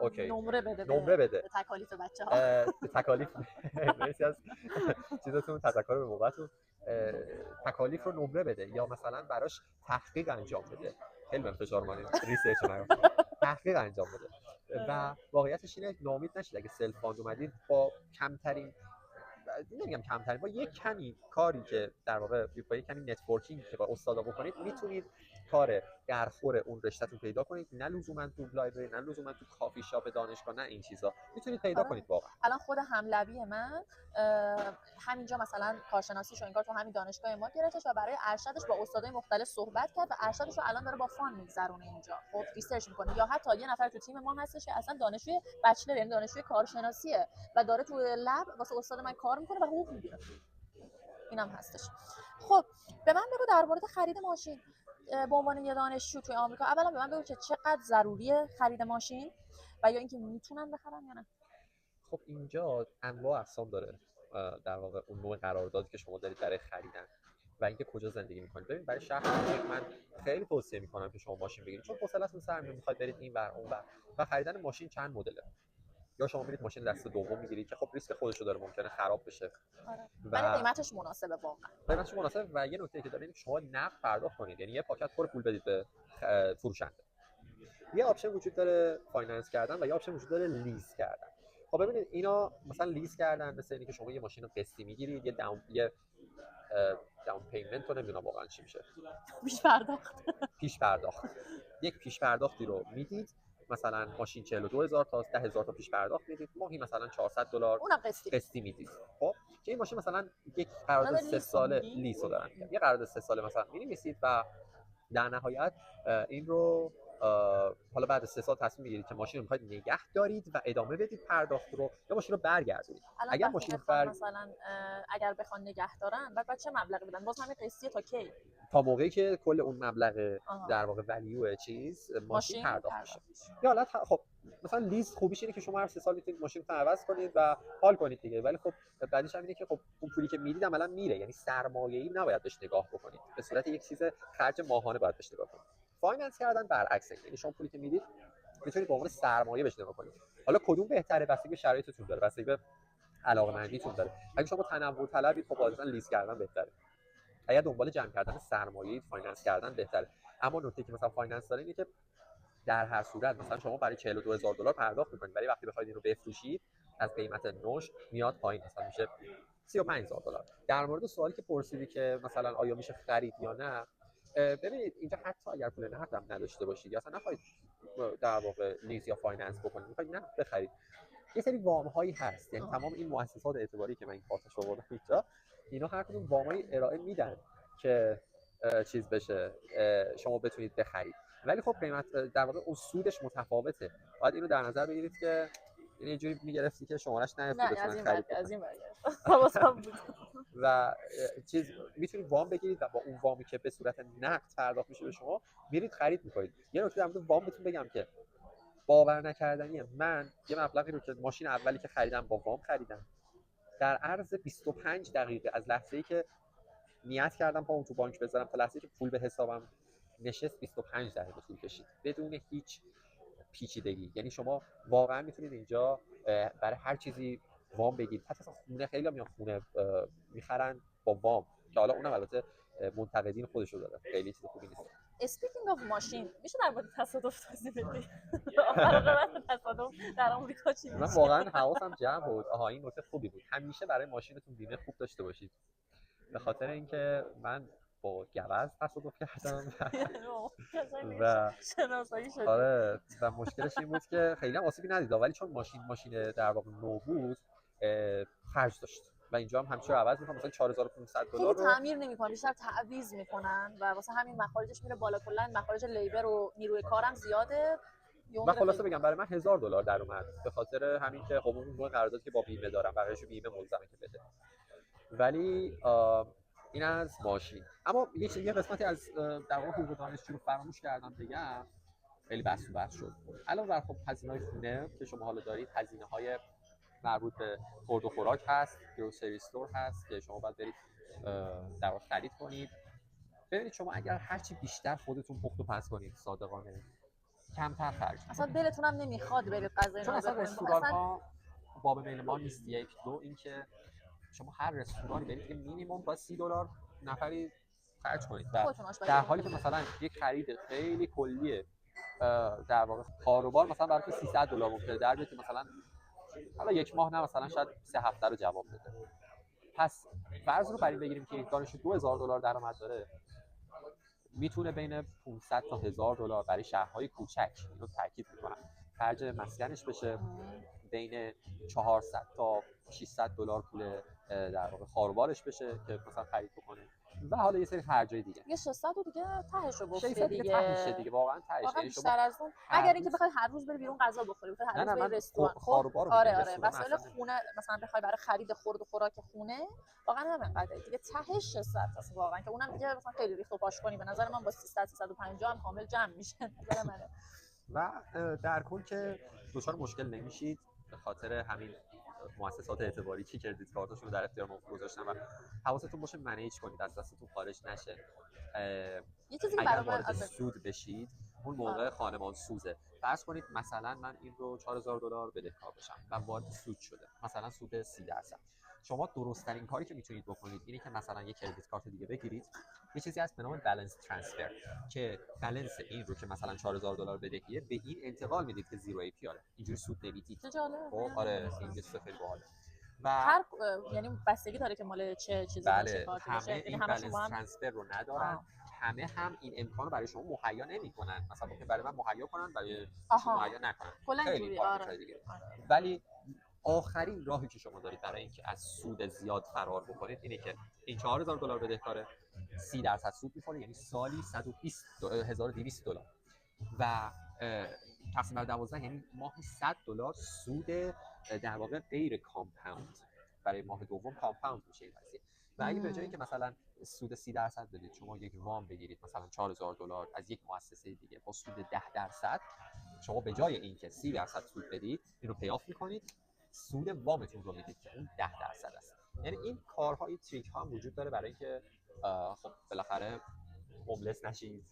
اوکی نمره بده به تکالیف بچه‌ها. به تکالیف مرسی از چیزاتون، تذکر به موقعتون. تکالیف رو نمره بده یا مثلا براش تحقیق انجام بده. خیلی بهم فشار اومد ریسرچ رو تحقیق انجام بده. و واقعیتش اینه ناامید نشید. اگه سلف فاند اومدید با کمترین، نمیگم کمترین، با یک کمی کاری که در واقع با یک کمی نتورکینگ که با استادا بکنید میتونید کار درخور اون رشته‌تون پیدا کنید. نه لزوما تو لایبرری، نه لزوما تو کافی شاپ دانشگاه، نه این چیزا میتونید پیدا کنید واقعا. الان خود هملوی من همینجا مثلا کارشناسیشو انگار تو همین دانشگاه ما گرفتش و برای ارشدش با استادای مختلف صحبت کرد و ارشدشو الان داره با فان میگذرونه اینجا. خب ریسرچ میکنه. یا حتی یه نفر تو تیم ما هستش که اصلا دانشجوی بچلر، یعنی دانشجوی کارشناسیه و داره تو لب واسه استاد من کار میکنه و حقوق میگیره. اینم هستش. خب به من بگو در مورد خرید ماشین به عنوان یه دانشجو توی آمریکا، اولا به من بگو که چقدر ضروریه خرید ماشین و یا اینکه میتونن بخرن یا نه. خب اینجا انواع اقسام داره. در واقع اون نوع قراردادی که شما دارید برای خریدن و اینکه کجا زندگی می‌کنید. ببین برای شهر من خیلی توصیه می‌کنم که شما ماشین بگیرید، چون حوصله‌تون سر میره می‌خواید برید این ور اون ور. و خریدن ماشین چند مدله، یا شما میرید ماشین دست دوم میگیرید که خب ریسک خودشو داره، ممکنه خراب بشه آره. و ولی قیمتش مناسبه واقعا. قیمتش مناسبه. و یه نکته که داره اینه که شما نقد پرداخت کنید، یعنی یه پاکت پر پول بدید به فروشنده. یه آپشن وجود داره فایننس کردن و یه آپشن وجود داره لیز کردن. خب ببینید اینا مثلا لیز کردن مثل اینه که شما یه ماشین رو قسطی میگیرید، یه داون پیمنت رو نمیدونم واقعا چی میشه، پیش پرداخت یک پیش پرداختی رو میدید، مثلا ماشین 42000 تا 10000 تا پیش پرداخت میدید، ماهی مثلا $400 اونم قسطی میدید. خب که این ماشین مثلا یک قرارداد 3 ساله لیز رو دارن، یه قرارداد 3 ساله مثلا می‌نویسید و در نهایت این رو حالا بعد از 3 سال تصمیم میگیرید که ماشین رو می‌خواید نگه دارید و ادامه بدید پرداخت رو، یا ماشین رو برگردونید. اگر ماشین مثلا اگر بخوان نگه دارن بعد چه مبلغی بدن؟ باز همین قسطیه تا کی؟ تا موقعی که کل اون مبلغ در واقع ولیو چیز ماشین پرداخت میشه. یا حالت خب مثلا لیز خوبیش اینه که شما هر 3 سال میتونید ماشین رو عوض کنید و حال کنید دیگه، ولی خب بعدش هم اینه که خب اون پولی که میدید عملا میره، یعنی سرمایه‌ای نباید بهش نگاه بکنید، به صورت یک چیز خرج ماهانه باید بهش نگاه کنید. فایننس کردن برعکسه، یعنی شما پولی که میدید میتونید به عنوان سرمایه بهش نگاه کنید. حالا کدوم بهتره بستگی به شرایطتون داره، بستگی به علاقه‌مندیتون داره. اگه شما تنوع طلبید خب غالبا لیز کردن بهتره، اگر دنبال جمع کردن سرمایه فایننس کردن بهتره. اما نکته که مثلا فایننس داره اینه که در هر صورت مثلا شما برای $42000 پرداخت می‌کنید، ولی وقتی بخواید این رو بفروشید از قیمت نوش میاد پایین، مثلا میشه $35000. در مورد سوالی که پرسیدی که مثلا آیا میشه خرید یا نه، ببینید اینجا حتی اگر پول نقد هم نداشته باشید یا اصلا نخواهید در واقع لیز یا فایننس بکنید، می‌خواید نقد بخرید، یه سری وام‌هایی هست، یعنی تمام این مؤسسات اعتباری که من این کارتش آوردم اینجا، اینا هر کدوم وامای ارائه میدن که چیز بشه شما بتونید بخرید، ولی خب قیمت در واقع اون سودش متفاوته. باید اینو در نظر بگیرید که یعنی یه جوری میگرفتی که شمارش نیفته بتونن خرید از این و چیز میتونید وام بگیرید و با اون وامی که به صورت نقد پرداخت میشه به شما میرید خرید میکنید. یه نکته در مورد وام بهتون بگم که باور نکردنیه، من یه مبلغی رو که ماشین اولی که خریدم با وام خریدم، در عرض 25 دقیقه از لحظه‌ای که نیت کردم پامو تو بانک بذارم تا لحظه‌ای که پول به حسابم نشست 25 دقیقه طول کشید بدون هیچ پیچیدگی. یعنی شما واقعا میتونید اینجا برای هر چیزی وام بگیرید، حتی خونه خیلی میان خونه میخرن با وام که حالا اونم البته منتقدین خودش رو داره، خیلی چیز خوبی نیست. اسپیکینگ آف ماشین، میشه در مورد تصادف توضیح بدی؟ آخر تصادف در آمریکا چی میشه؟ من واقعا حواسم جمع بود. این نکته خوبی بود، همیشه برای ماشینتون بیمه خوب داشته باشید، به خاطر اینکه من با گوز تصادف کردم و شناسایی شد. آره و مشکلش این بود که خیلی هم آسیبی ندید، ولی چون ماشین در واقع نو بود خرج داشت و اینجا هم همیشه عوض می‌کنم، مثلا $4500 رو تعمیر نمی‌کنن، بیشتر تعویض می‌کنن و واسه همین مخارجش میره بالا. کلا مخارج لیبر و نیروی کارم زیاده. و خلاصه بگم برای من $1000 در اومد، به خاطر همین که خب اون نوع قراردادی که با بیمه دارم بقیه‌شو بیمه ملزمه که بده. ولی این از ماشین. اما یه قسمتی از در واقع حقوق دانشجو رو فراموش کردم بگم، خیلی بحث و بحث شد. علاوه بر خب هزینه‌های خونه که شما حالا دارید، هزینه‌های مربوط به خورد و خوراک هست، گروسری استور هست که شما باید برید در واقع خرید کنید. ببینید شما اگر هرچی بیشتر خودتون پخت و پز کنید صادقانه، کمتر خرج اصلا دلتون هم نمیخواد برید غذا چون اصلا رستوران‌ها باب میل ما نیست. یک دو اینکه شما هر رستورانی برید که مینیمم با $30 نفری خرج کنید و در حالی که مثلا یک خرید خیلی کلیه در واقع کاروبار مثلا براتون $300 ممکنه در بیاد که مثلا حالا یک ماه نه مثلا شاید 3 هفته رو جواب بده. پس فرض رو بر این بگیریم که یک دانشجو $2000 درآمد داره، میتونه بین 500 تا $1000 برای شهرهای کوچک، اینو تاکید میکنم، خرج مسکنش بشه، بین 400 تا $600 پول در واقع خاروبارش بشه که مثلا خرید بکنه و حالا یه سری خرجای دیگه. یه 600 و دیگه تهش رو گفته دیگه. تهش دیگه واقعا تهش. یعنی شما از اون اگر اینکه بخوای هر روز بری بیرون غذا بخوری، بخوای هر روز بری رستوران، خاروبار آره مسائل خونه مثلا بخوای برای خرید خورد و خوراک خونه واقعا همینقدره دیگه، تهش 600 تا واقعا که اونم دیگه مثلا خیلی ریخت و پاش کنی به نظر من با 300 350 هم کامل جمع میشه نظر منه. و در کل که دچار مشکل نمیشید به خاطر همین مؤسسات اعتباری که کردیت کارتاشون رو در اختیار ما گذاشتن و حواستون باشه منیج کنید، از دستتون خارج نشه. یه چیزی که اگر برای من وارد سود بشید اون موقع خانمان سوزه. فرض کنید مثلا من این رو $4000 بدهکار بشم و وارد سود شده، مثلا سود 30%. شما درست‌ترین کاری که میتونید بکنید اینه که مثلا یک کردیت کارت دیگه بگیرید، یه چیزی هست به نام بالانس ترانسفر که بالانس این رو که مثلا $4000 بدهیه به این انتقال میدید که زیرو ای پی آره، اینجوری سود نمیدید. خب آره این چیز خیلی باحاله. و هر یعنی بستگی داره که مال چه چیزی باشه کارت باشه، یعنی این بالانس ترانسفر رو ندارن. همه هم این امکان رو برای شما مهیا نمی‌کنن، مثلا ممکن برای من مهیا کنن برای شما مهیا نکنن، خیلی دیگه. ولی آخرین راهی که شما دارید برای اینکه از سود زیاد فرار بکنید اینه که این $4000 بدهکاره 30% سود می‌خوره، یعنی سالی $1200 و تقسیم بر 12 یعنی ماهی $100 سود در واقع غیر کامپاوند. برای ماه دوم کامپاوند میشه این قضیه. و اگه به جایی که مثلا سود 30% بدید شما یک وام بگیرید مثلا $4000 از یک مؤسسه دیگه با سود 10%، شما به جای اینکه 30% سود بدید این رو پیاف میکنید، سود وامتون رو میدید که اون 10% است. یعنی این کارهای تریک ها هم وجود داره برای اینکه خب بالاخره هوملس نشید،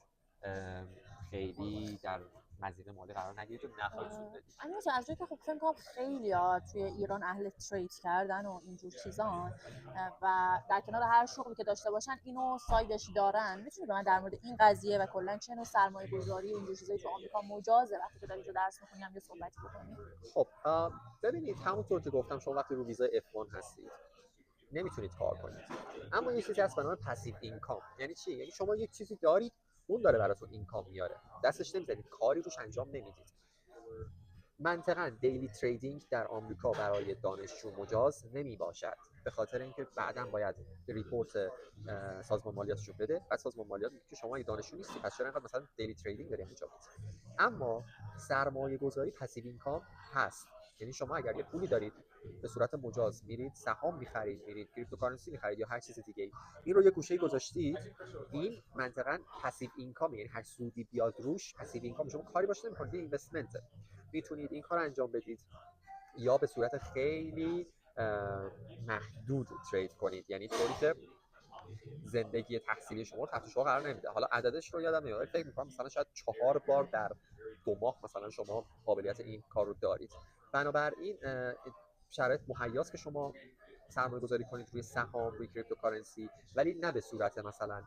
خیلی در مزیقه مالی قرار نگیرید و نخواهید سود بدید. از جایی که خب فکر می‌کنم خیلی‌ها توی ایران اهل ترید کردن و اینجور چیزان و در کنار هر شغلی که داشته باشن اینو سایدش دارن، میتونی به من در مورد این قضیه و کلا چه نوع سرمایه‌گذاری و اینجور چیزایی تو آمریکا مجازه وقتی که داری اینجا درس می‌خونی هم یه صحبتی بکنی؟ خب ببینید همونطور که گفتم شما وقتی رو ویزای F1 هستید نمیتونید کار کنید، اما یه چیزی هست به نام پسیو اینکام. یعنی چی؟ یعنی شما یک چیزی دارید اون داره براتون اینکام میاره، دستش نمیزنید، کاری روش انجام نمیدید. منطقاً دیلی تریدینگ در آمریکا برای دانشجو مجاز نمی باشد، به خاطر اینکه بعداً باید ریپورت سازمان مالیاتش رو بده و سازمان مالیات میگه که شما دانشجو نیستی پس چرا اینقدر مثلا دیلی تریدینگ داری انجام میدی. اما سرمایه گذاری پسیو اینکام هست، یعنی شما اگر یه پولی دارید به صورت مجاز میرید سهام میخرید، میرید کریپتوکارنسی میخرید یا هر چیز دیگه این رو یه گوشه گذاشتید، این منطقاً پسیو اینکام، یعنی هر سودی بیاد روش پسیو اینکام، شما کاری باشه نمی‌کنید، یه اینوستمنت. میتونید این کار انجام بدید یا به صورت خیلی محدود ترید کنید، یعنی طوری که زندگی تحصیلی شما رو تحت شما قرار نمیده. حالا عددش رو یادم نمیاد، فکر می‌کنم مثلا شاید 4 بار در 2 ماه مثلا شما قابلیت این کار رو دارید. بنابراین شرایط مهیاست که شما سرمایه گذاری کنید روی سهام، روی کریپتوکارنسی، ولی نه به صورت مثلا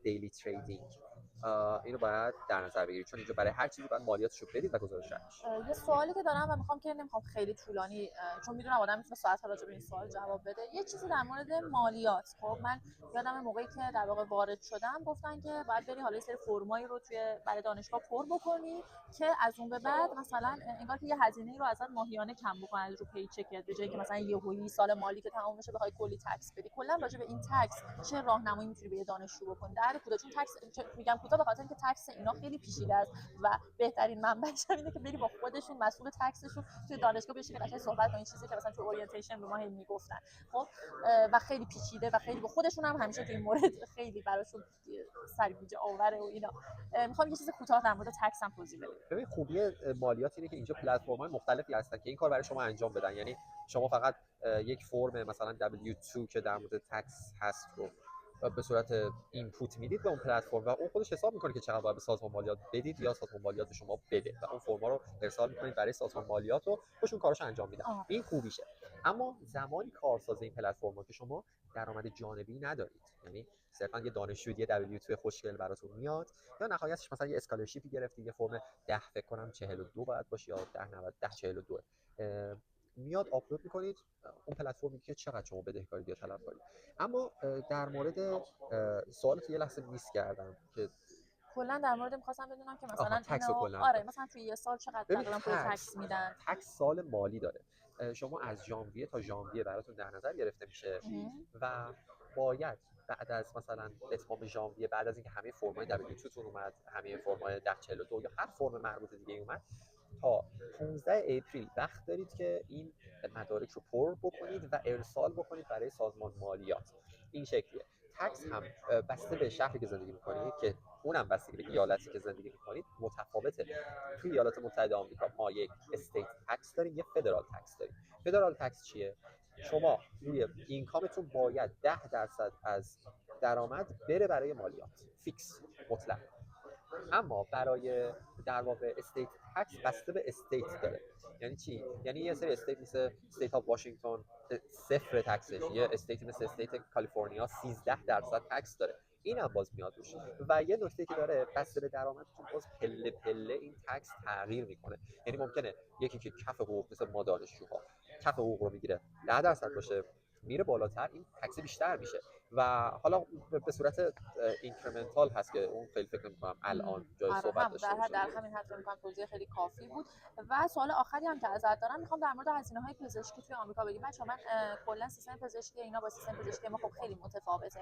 دیلی تریدینگ. اینو باید در نظر بگیرید چون اینجا برای هر چیزی باید مالیاتش رو بدید و گزارشش. یه سوالی که دارم و میخوام که نمیخوام خیلی طولانی چون میدونم آدم میتونه ساعت‌ها راجع به این سوال جواب بده. یه چیزی در مورد مالیات. خب من یادم موقعی که در واقع وارد شدم گفتن که باید بری حالا یه سری فرمایی رو توی برای دانشگاه پر بکنی که از اون به بعد مثلا انگار که یه هزینه‌ای رو ازت ماهیانه کم بکنن رو پیچکت، به جایی که مثلا یهویی سال مالی که تموم بشه بخوای کلی تکس بدی. کلا راجع به این تکس چه راهنمایی میتونی به یه دانشجو بکنی؟ در کجا؟ چون تکس میگم کوتاه به خاطر اینکه تکس اینا خیلی پیچیده است و بهترین منبعش اینه که بری با خودشون مسئول تکسشون توی دانشگاه بشینی قشنگ صحبت کنین، چیزی که مثلا تو اورینتیشن به ما میگفتن. خب و خیلی پیچیده و خیلی با خودشون هم همیشه تو این مورد خیلی براشون سرگیجه آوره و اینا. میخوام یه چیز کوتاه در مورد تکس هم توضیح بدید. ببین خوبی مالیات اینه که اینجا پلتفرم‌های مختلفی هستن که این کار برای شما انجام بدن. یعنی شما فقط یک فرم مثلا W2 که در مورد تکس هست رو به صورت اینپوت میدید به اون پلتفرم و اون خودش حساب میکنه که چقدر باید به سازمان مالیات بدید یا سازمان مالیات شما بده و اون فرما رو ارسال میکنید برای سازمان مالیات و خودشون کاراشو انجام میدن. این خوبیشه. اما زمانی کارساز این پلتفرم‌ها که شما درآمد جانبی ندارید، یعنی صرفا یه دانشجویی W2 خوشگل براتون میاد یا نهایتش مثلا یه اسکالرشیپی گرفتید، یه فرم 10 فکر کنم 42 باید باشه یا 1042 میاد آپلود میکنید، اون پلتفرم میگه که چقدر شما بدهکارید یا طلب کنید. اما در مورد سوالت یه لحظه میس کردم که کلا در مورد می‌خواستم بدونم که مثلا تکس آره مثلا توی یه سال چقدر تقریبا پول تکس میدن. تکس سال مالی داره. شما از ژانویه تا ژانویه براتون در نظر گرفته میشه و باید بعد از مثلا اتمام ژانویه، بعد از اینکه همه فرم‌های W2 تون اومد، همه فرم‌های 1042 یا هر فرم مربوط دیگه اومد، تا 15 اپریل وقت دارید که این مدارک رو پر بکنید و ارسال بکنید برای سازمان مالیات. این شکلیه. تکس هم بسته به شهری که زندگی می‌کنید که اونم بستگی به ایالتی که زندگی می‌کنید متفاوته. توی ایالات متحده آمریکا ما یک استیت تکس داریم، یه فدرال تکس داریم. فدرال تکس چیه؟ شما روی اینکامتون باید 10% از درآمد بره برای مالیات، فیکس، مطلق. اما برای در واقع استیت تکس بسته به استیت داره. یعنی چی؟ یعنی یه سری استیت مثل استیت آف واشنگتن صفر تکسش، یه استیت مثل استیت کالیفرنیا 13% تکس داره. این هم باز میاد روش. و یه نکته که داره، بسته به درآمدتون باز پله پله این تکس تغییر میکنه. یعنی ممکنه یکی که کف حقوق مثل ما دانشجوها کف حقوق رو میگیره 10% باشه، میره بالاتر این تکس بیشتر میشه. و حالا به صورت اینکریمنتال هست که اون خیلی فکر نمی‌کنم الان جای صحبت داشته باشه. در همین حد فکر می‌کنم توضیح خیلی کافی بود. و سوال آخری هم که ازت دارم، میخوام در مورد هزینه‌های پزشکی توی آمریکا بگیم. بچه‌ها من کلا سیستم پزشکی اینا با سیستم پزشکی ما خب خیلی متفاوته.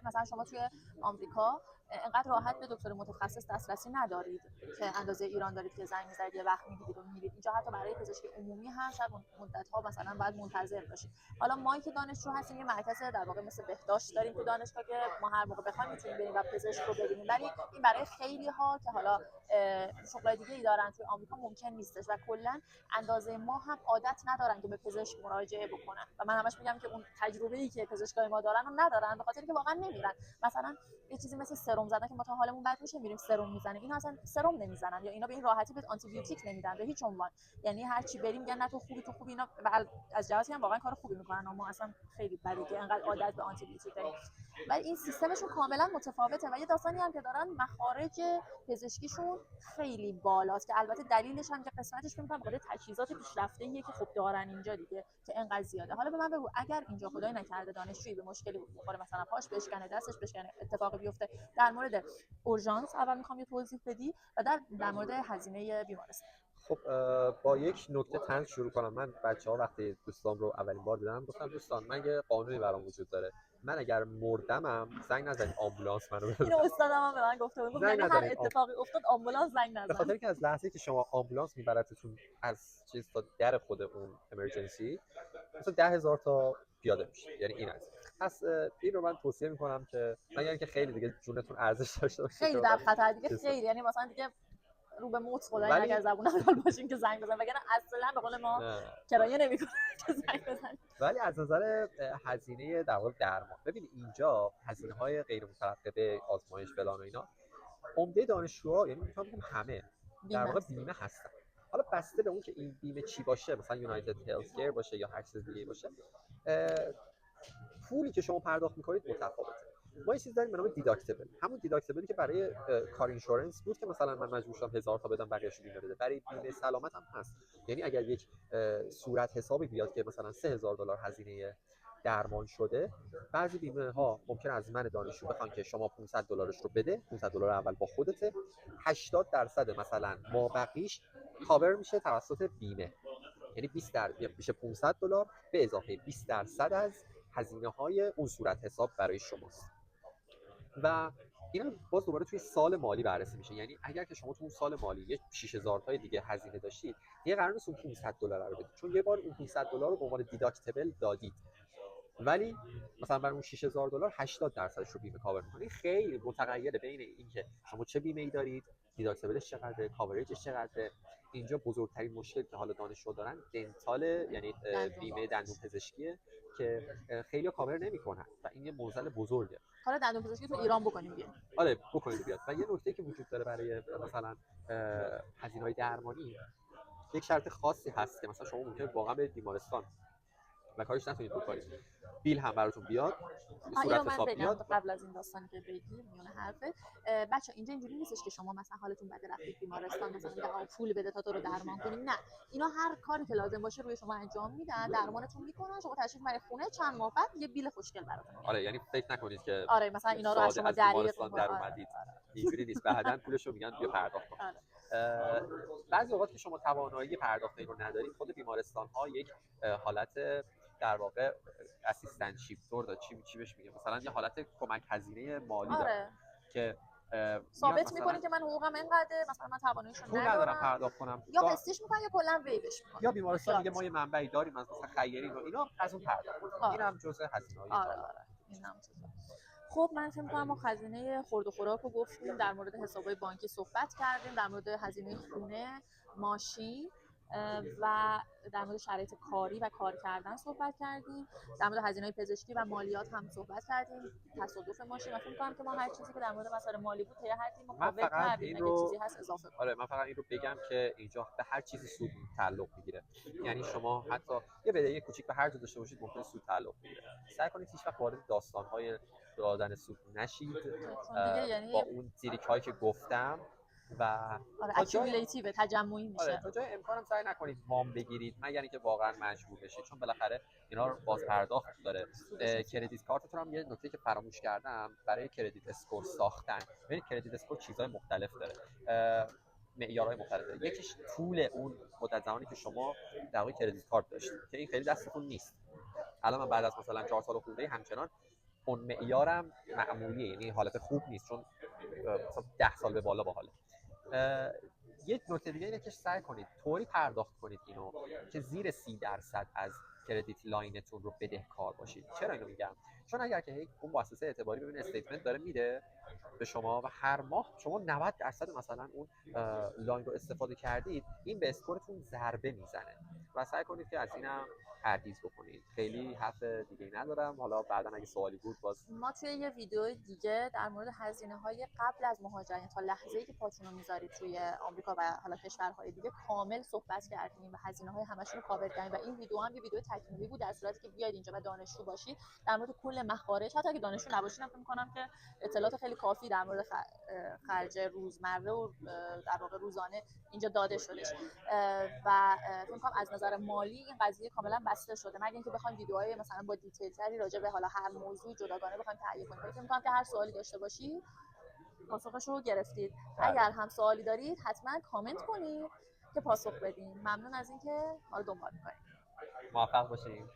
مثلا شما توی آمریکا انقدر راحت به دکتر متخصص دسترسی ندارید که اندازه ایران دارید که زنگ می‌زنید یه وقت می‌گیرید و می‌رید. اینجا حتی برای پزشکی عمومی هم شاید مدت‌ها مثلا باید منتظر باشید. حالا ما که دانشجو هستیم یه مرکز در واقع مثل بهداشت داریم تو دانشگاه که ما هر موقع بخوایم میتونیم بریم و پزشک رو ببینیم، ولی این برای خیلی‌ها که حالا شغل دیگه‌ای دارن توی آمریکا ممکن نیستش و کلا اندازه ما هم عادت ندارن که به پزشک مراجعه بکنن. و من همش میگم که اون تجربه‌ای که پزشکای ما دارن رو ندارن، به خاطر اینکه واقعا نمیرن. مثلا یه چیزی مثل سرم زدن که ما تا حالمون بد میشه میریم سرم میزنیم، اینا اصلا سرم نمیزنن یا اینا به این راحتی به آنتی بیوتیک نمیدن به هیچ عنوان. یعنی هر چی بریم میگن نه تو خوبی تو خوبی. اینا از جهاتی هم واقعا کار خوبی میکنن، ما اصلا خیلی بده که انقدر عادت به آنتی بیوتیک داریم. ولی این سیستمشون کاملا متفاوته و یه داستانی هم که دارن مخارج پزشکیشون خیلی بالاست که البته دلیلش هم که قسمتش فکر کنم بخاطر تجهیزات پیشرفته‌ایه که خب دارن اینجا دیگه که انقدر زیاده. حالا به من بگو اگر اینجا خدای نکرده دانشجویی به مشکلی بخوره، مثلا پاش بشکنه، دستش بشکنه، اتفاقی بیفته، در مورد اورژانس اول میخوام یه توضیح بدی و در مورد هزینه بیمارستان. خب با یک نکته طنز شروع کنم. من بچه‌ها وقتی دوستام رو اولین بار دیدم گفتم دوستان من یه قانونی برام وجود داره، من اگر مردمم زنگ نزنید آمبولانس منو ببره. اینو استادم هم به من گفته بود، یعنی هر اتفاقی افتاد آمبولانس زنگ نزن. به خاطر اینکه از لحظه‌ای که شما آمبولانس میبرتتون از چیز تا در خود اون امرجنسی مثلا 10,000 تا پیاده میشه. یعنی این است. پس این رو من توصیه میکنم که مگر اینکه خیلی دیگه جونتون ارزش داشته باشه، خیلی در خطر دیگه، خیلی یعنی مثلا دیگه رو به موت خدای اگر زبون حال باشین که زنگ بزن، وگرنه اصلا به قول ما کرایه نمیکنه که زنگ بزنید. ولی از نظر هزینه در واقع درمان، ببین اینجا هزینه‌های غیر مترقبه، آزمایش فلان و اینا عمده دانشجوها، یعنی میتونم بگم همه در واقع بیمه هستن. حالا بسته به اون که این بیمه چی باشه، مثلا یونایتد هلثکیر باشه یا هر چیز دیگه باشه، پولی که شما پرداخت میکنید متفاوته. ما یه چیز داریم به نام دیداکتیبل، همون دیداکتیبلی که برای کار اینشورنس بود که مثلا من مجبور شدم 1000 تا بدم بقیه‌شو بیمه بده، برای بیمه سلامت هم هست. یعنی اگر یک صورت حسابی بیاد که مثلا $3000 هزینه درمان شده، بعضی بیمه ها ممکن از من دانشجو بخوان که شما $500 رو بده، $500 اول با خودته، 80% مثلا مابقیش کاور میشه توسط بیمه. یعنی 20 میشه $500 به اضافه 20% از هزینه‌های اون صورت حساب برای شماست. و اینا باز دوباره توی سال مالی بررسی میشه. یعنی اگر که شما تو اون سال مالی یه 6000 تای دیگه هزینه داشتید، یه قرار نیست اون $500 رو بدید، چون یه بار اون $500 رو به عنوان دیداکتیبل دادید، ولی مثلا برای اون $6000 80% رو بیمه کاور می‌کنه. خیلی متغیره بین اینکه شما چه بیمه‌ای دارید، دیداکتیبلش چقدره، کاوریجش چقدره. اینجا بزرگترین مشکل که حالا دانشجو دارن دنتال، یعنی بیمه دندون پزشکیه که خیلی کاور نمی‌کنن و این یه معضل بزرگه. حالا دندون پزشکی تو ایران بکنیم بیاد. آره بکنید بیاد. و یه نکته که وجود داره برای مثلا هزینه‌های درمانی، یک شرط خاصی هست که مثلا شما ممکنه واقعا برید بیمارستان و کارش نتونید بکنید، بیل هم براتون بیاد، صورت حساب بیاد. قبل از این داستانی که بگی میونه حرفه، بچا اینجا اینجوری نیستش که شما مثلا حالتون بده رفتید بیمارستان مثلا میگه پول بده تا تو رو درمان کنیم. نه، اینا هر کاری که لازم باشه روی شما انجام میدن، درمانتون میکنن، شما تشریف میبرید خونه، چند ماه بعد یه بیل خوشگل براتون میاد. آره یعنی فکر نکنید که آره مثلا اینا رو از شما بیمارستان در اومدید، اینجوری نیست. بعداً پولشو میگن بیا پرداخت کن. بعضی اوقات که شما توانایی پرداخت این رو ندارید، خود بیمارستان ها یک حالت در واقع اسیستنشیپ طور داره، چی بهش میگه، مثلا یه حالت کمک هزینه مالی داره که ثابت میکنه که من حقوقم اینقدره، مثلا من تواناییشو ندارم پرداخت کنم، یا قسطش میکنن یا کلا ویوش میکنن، یا بیمارستان میگه ما یه منبعی داریم مثلا خیری رو اینا از اون پرداخت کنیم. اینم جزء هزینه‌های آره اینم جزء. خب من فکر می‌کنم ما هزینه خورد و خوراک رو گفتیم، در مورد حساب‌های بانکی صحبت کردیم، در مورد هزینه خونه، ماشین و در مورد شرایط کاری و کار کردن صحبت کردیم، در مورد هزینه‌های پزشکی و مالیات هم صحبت کردیم، تصادف ماشین. و فکر می‌کنم که ما هر چیزی که در مورد مسائل مالی بود طی هر تیم من کاور فقط کردیم. این اگه رو چیزی هست اضافه کنیم. آره من فقط این رو بگم که اینجا به هر چیزی سود تعلق میگیره. یعنی شما حتی یه بدهی کوچیک به هر جا داشته باشید ممکنه سود تعلق بگیره. سعی کنید هیچ وقت وارد داستان‌های دادن سود نشید دیگه یعنی با اون تریک‌هایی که گفتم و آره تا جای اکیومولیتیو تجمعی میشه. تا جای امکانم سعی نکنید وام بگیرید مگر اینکه واقعا مجبور بشید، چون بالاخره اینا رو باز پرداخت داره. کردیت کارتتون هم یه نکته که فراموش کردم برای کردیت اسکور ساختن. ببینید کردیت اسکور چیزهای مختلف داره، معیارهای مختلف داره. یکیش طول اون مدت زمانی که شما در واقع کردیت کارت داشتید که این خیلی دستتون نیست. الان من بعد از مثلا 4 سال خورده همچنان اون معیارم معمولیه، یعنی حالت خوب نیست چون مثلا 10 سال به بالا باحاله. یک نکته دیگه اینه که سعی کنید طوری پرداخت کنید اینو که زیر 30% از کردیت لاینتون رو بدهکار باشید. چرا اینو میگم؟ چون اگر که اون مؤسسه اعتباری ببینه استیتمنت داره میده به شما و هر ماه شما 90% مثلا اون لاین رو استفاده کردید، این به اسکورتون ضربه میزنه و سعی کنید که از اینم پرهیز بکنید. خیلی حرف دیگه ندارم، حالا بعدا اگه سوالی بود باز. ما توی یه ویدیو دیگه در مورد هزینه‌های قبل از مهاجرت تا لحظه‌ای که پاتون رو میذارید توی آمریکا و حالا کشورهای دیگه کامل صحبت کردیم و هزینه‌های همشون رو کاور کردیم و این ویدیو هم یه ویدیو تکمیلی بود. در صورتی که بیاید اینجا و دانشجو باشید در مورد کل مخارج، حتی اگه دانشجو نباشید فکر می‌کنم که اطلاعات خیلی کافی در مورد خرج روزمره و در واقع روزانه اینجا داده شده و فکر می‌کنم از نظر مالی این قضیه کاملا بسته شده، مگر اینکه بخوایم ویدیوهای مثلا با دیتیل تری راجع به حالا هر موضوع جداگانه بخوایم تهیه کنیم. فکر می‌کنم که هر سوالی داشته باشید پاسخش رو گرفتید. اگر هم سوالی دارید حتما کامنت کنید که پاسخ بدیم. ممنون از اینکه ما رو دنبال می‌کنید. موفق باشید.